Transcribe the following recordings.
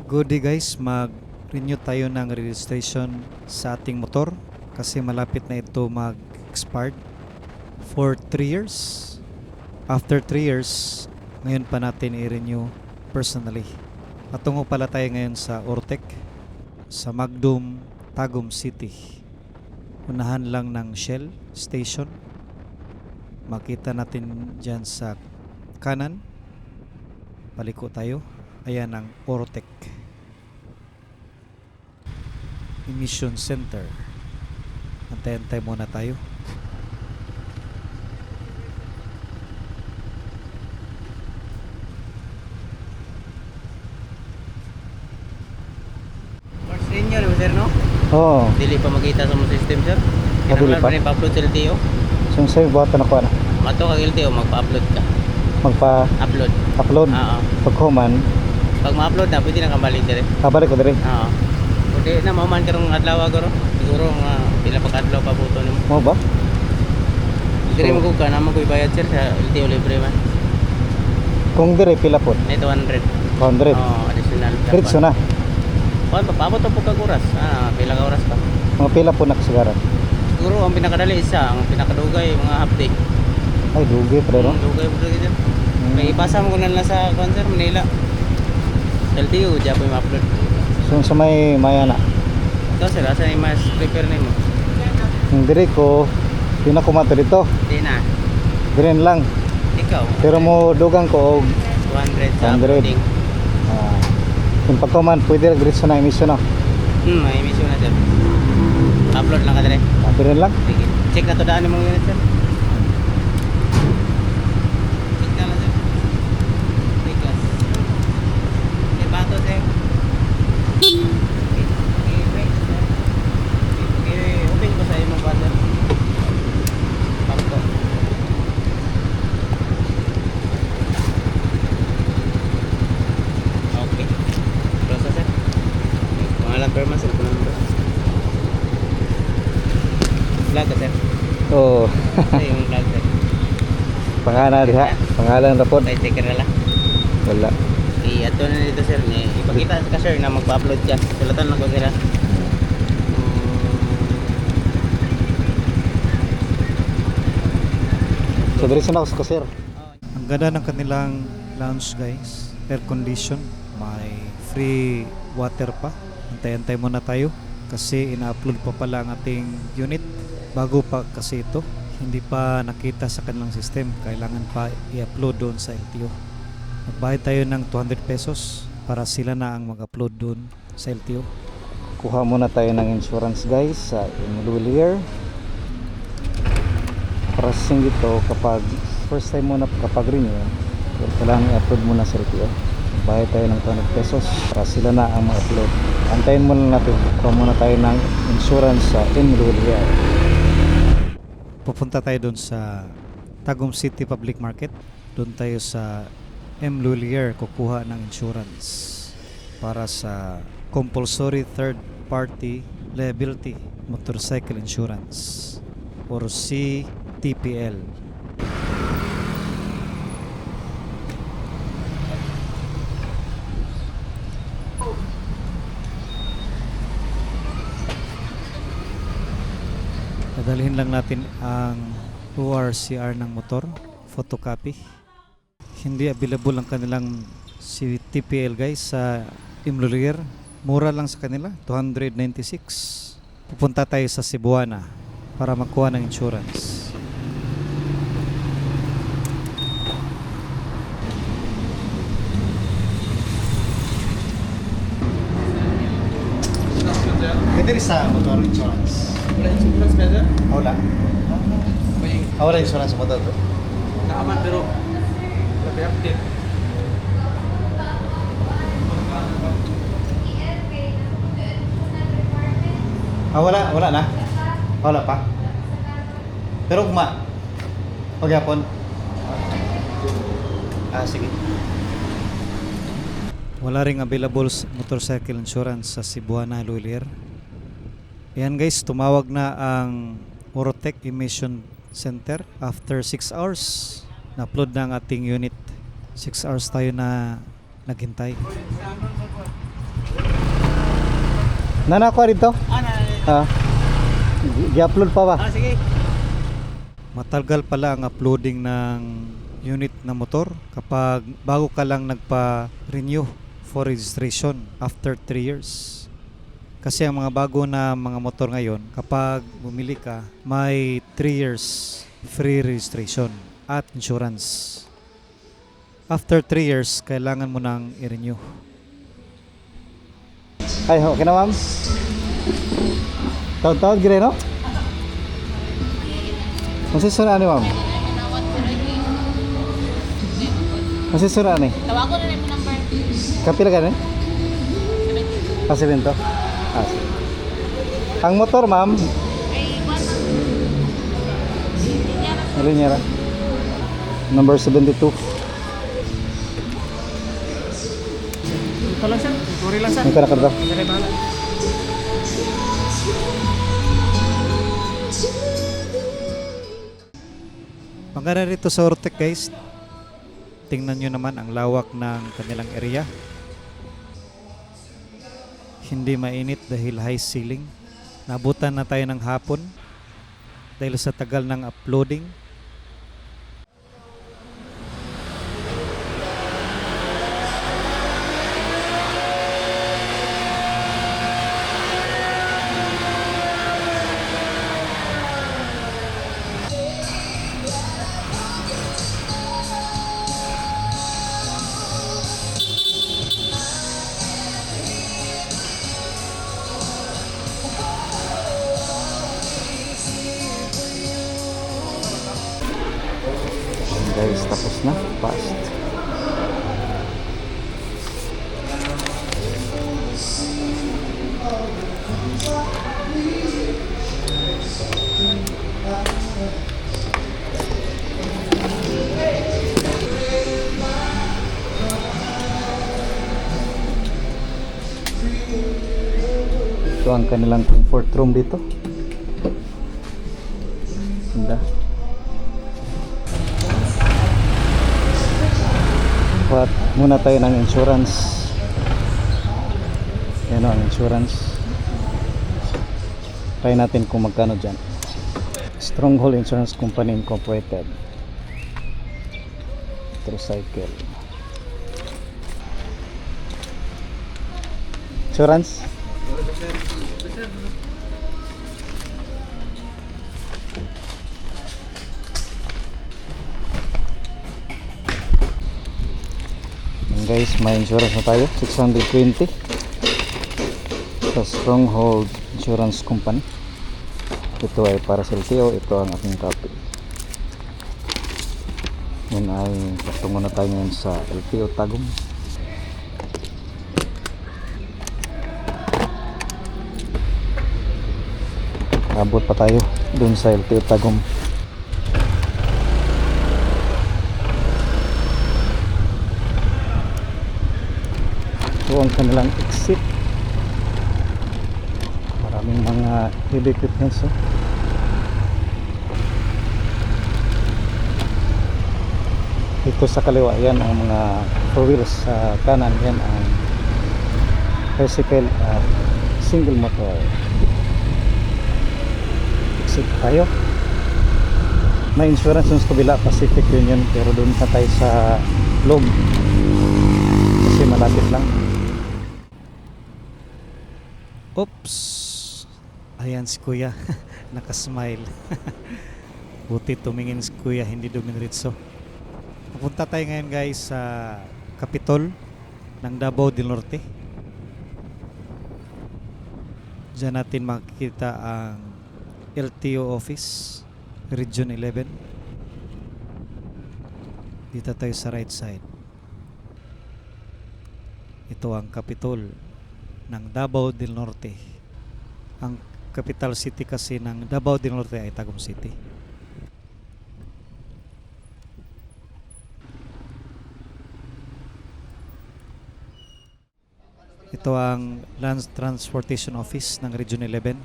Good day guys, mag-renew tayo ng registration sa ating motor kasi malapit na ito mag-expired for 3 years. After 3 years, ngayon pa natin i-renew personally. Patungo pala tayo ngayon sa Ortec, sa Magdum, Tagum City. Unahan lang ng Shell Station. Makita natin dyan sa kanan. Paliko tayo. Ayan ang Ortec Emission Center. Antay-antay muna tayo. First renew ni sir no? Oo. Dili pa makita sa mga system sir. Dili Kinahanglan pa? pa ni pa-upload sa LTO. So sa'yo, buhatan ako na. Mato kag LTO magpa-upload ka. Magpa-upload. Upload. Oo. Pagkuman, Pag ma-upload na pwede na kambalik dire. kabalik ko diri. Oo. Pwede na mauman karong adlaw garo. Siguro nga pila pa kadlaw pa buto nimo. Mo ba? Dire mo ka na mo bayad sir sa LTO libre man. Kung diri, pila po? Net 100. 100. Oo, additional. Diretso na. Kuan pa paabot to pag oras. Pila ka oras pa. Mga pila po nakasagaran. Siguro ang pinakadali isa, ang pinakadugay mga half day. Ay, dugi pa rin. Dugay po dito. May ipasa mo ko na lang sa kuan sir Manila. LTO diya po i-upload. So sa may maya na. Ito sir, asa yung mas prepare nimo? Yung diri ko, pinakumato dito. Di na. Diri lang. Ikaw. Pero mo dugang ko og 200 sa 100. uploading. yung pagkuman, pwede diretso na emission na. May emission na sir. Upload lang ka dire. Diri lang. Sige. Check na to daan mo unit sir. Check na lang sir. Bigas. Okay, bato sir. Okay, wait sir. Okay, open ko sa imong bato. Bato. Okay. Close na sir. Pangalan perma sir. Vlog ka sir. Oo. Ano yung vlog sir? Pangalan diha. Pangalan rapod. May sticker na lang. Wala. I-add na dito sir. Ipakita ka sir na magpa-upload ka. Sulatan lang ko sila. So diretso na ako sir. Ang ganda ng kanilang lounge guys. Air condition. May free water pa. Antay-antay muna tayo. Kasi ina-upload pa pala ang ating unit. Bago pa kasi ito. Hindi pa nakita sa kanilang system. Kailangan pa i-upload doon sa LTO. Magbayad tayo ng 200 pesos para sila na ang mag-upload doon sa LTO. Kuha muna tayo ng insurance guys sa Inlulier. Processing dito kapag first time muna kapag renew, kailangan i-upload muna sa LTO. Bayad tayo ng 200 pesos para sila na ang mag-upload. Antayin muna natin. Kuha muna tayo ng insurance sa Inlulier. Pupunta tayo doon sa Tagum City Public Market. Doon tayo sa M. Lulier kukuha ng insurance para sa compulsory third party liability motorcycle insurance or CTPL. Dadalhin lang natin ang ORCR ng motor, photocopy. Hindi available ang kanilang CTPL guys sa Imlulier. Mura lang sa kanila, 296. Pupunta tayo sa Cebuana para makuha ng insurance. Pwede rin sa motor insurance. Wala insurance ka sir? Wala. Wala insurance sa motor to. Naaman pero tapi update. Wala na. Wala pa. Pero ugma. Paghapon. Sige. Wala ring available motorcycle insurance sa Cebuana, Lulier. Ayan guys, tumawag na ang Orotec Emission Center after 6 hours. Na-upload na ang ating unit. 6 hours tayo na naghintay. Nana ko dito. Ah, na. Ah, i-upload pa ba? Ah, sige. Matagal pala ang uploading ng unit na motor kapag bago ka lang nagpa-renew for registration after 3 years. Kasi ang mga bago na mga motor ngayon, kapag bumili ka, may 3 years free registration at insurance. After 3 years, kailangan mo nang i-renew. Ay, okay na ma'am? Taon-taon gire, no? Masisira ni ma'am? Masisira ni? Tawa ko na rin mo number. Kapila ka ni? Pasimento? Ah, sige. Ang motor ma'am, Ay, one. Linyara. Number 72. Ito lang sir. Sorry lang sir. May karakarda. Sige, bahala. Pagkara rito sa Ortec guys, tingnan nyo naman ang lawak ng kanilang area. Hindi mainit dahil high ceiling. Nabutan na tayo ng hapon dahil sa tagal ng uploading. Guys, tapos na. Fast. Ito ang kanilang comfort room dito. Ganda. Kuha muna tayo ng insurance. Yan o, ang insurance. Try natin kung magkano dyan. Stronghold Insurance Company Incorporated. Tricycle. Insurance? Guys, may insurance na tayo, 620 sa Stronghold Insurance Company. Ito ay para sa LTO, ito ang aking copy. Yan ay patungo na tayo ngayon sa LTO Tagum. Abot pa tayo dun sa LTO Tagum. Ito ang kanilang exit. Maraming mga heavy equipments. Ito sa kaliwa, yan ang mga 4 wheels. Sa kanan, yan ang tricycle at single motor. Exit tayo. May insurance yung sa kabila, Pacific Union, pero doon pa tayo sa loob kasi malapit lang. Oops! Ayan si kuya. Nakasmile. Buti tumingin si kuya, hindi dumiritso. Pupunta tayo ngayon guys sa Capitol ng Davao del Norte. Diyan natin makikita ang LTO office, Region 11. Dito tayo sa right side. Ito ang Capitol ng Davao del Norte. Ang capital city kasi ng Davao del Norte ay Tagum City. Ito ang Land Transportation Office ng Region 11.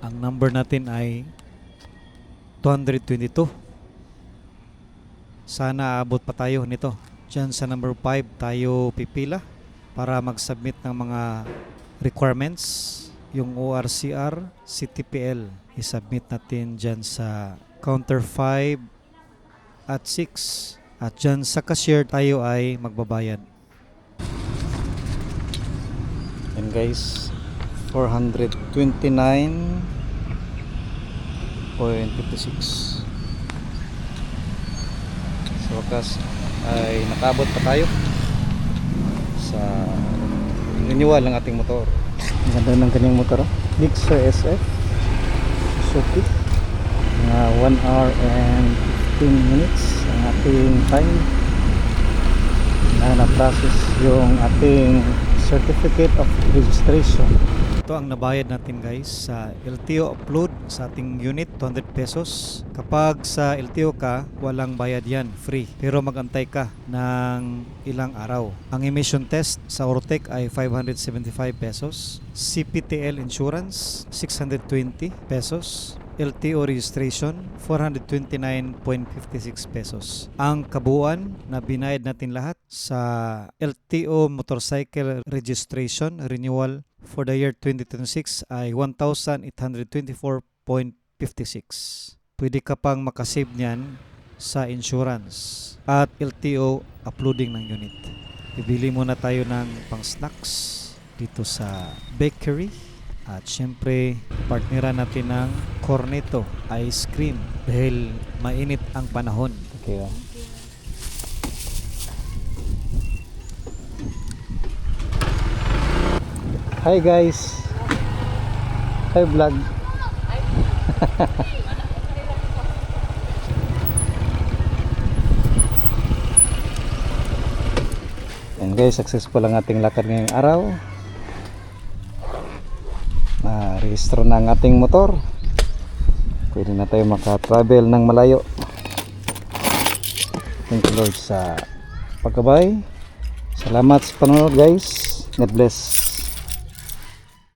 Ang number natin ay 222. Sana abot pa tayo nito. Diyan sa number 5 tayo pipila para mag-submit ng mga requirements. Yung ORCR, CTPL, isubmit natin dyan sa counter 5 at 6. At dyan sa cashier tayo ay magbabayad. And guys, 429.56. Sa wakas ay nakabot pa tayo sa renewal ng ating motor. Ang ganda ng kanyang motor, Gixxer SF Suzuki. Mga 1 hour and 15 minutes ang ating time na na-process yung ating certificate of registration. Ito ang nabayad natin guys sa LTO upload sa ating unit, 200 pesos. Kapag sa LTO ka, walang bayad yan, free. Pero magantay ka ng ilang araw. Ang emission test sa Ortec ay 575 pesos. CPTL insurance, 620 pesos. LTO registration, 429.56 pesos. Ang kabuuan na binayad natin lahat sa LTO motorcycle registration renewal for the year 2026 ay 1,824.56. Pwede ka pang makasave niyan sa insurance at LTO uploading ng unit. Bibili muna tayo ng pang snacks dito sa bakery. At syempre, partneran natin ng Cornetto ice cream dahil mainit ang panahon. Okay. Hi guys. Hi vlog. And guys, successful ang ating lakad ngayong araw. Rehistro na ang ating motor. Pwede na tayo maka-travel ng malayo. Thank you Lord sa pagkabay. Salamat sa panonood guys. God bless.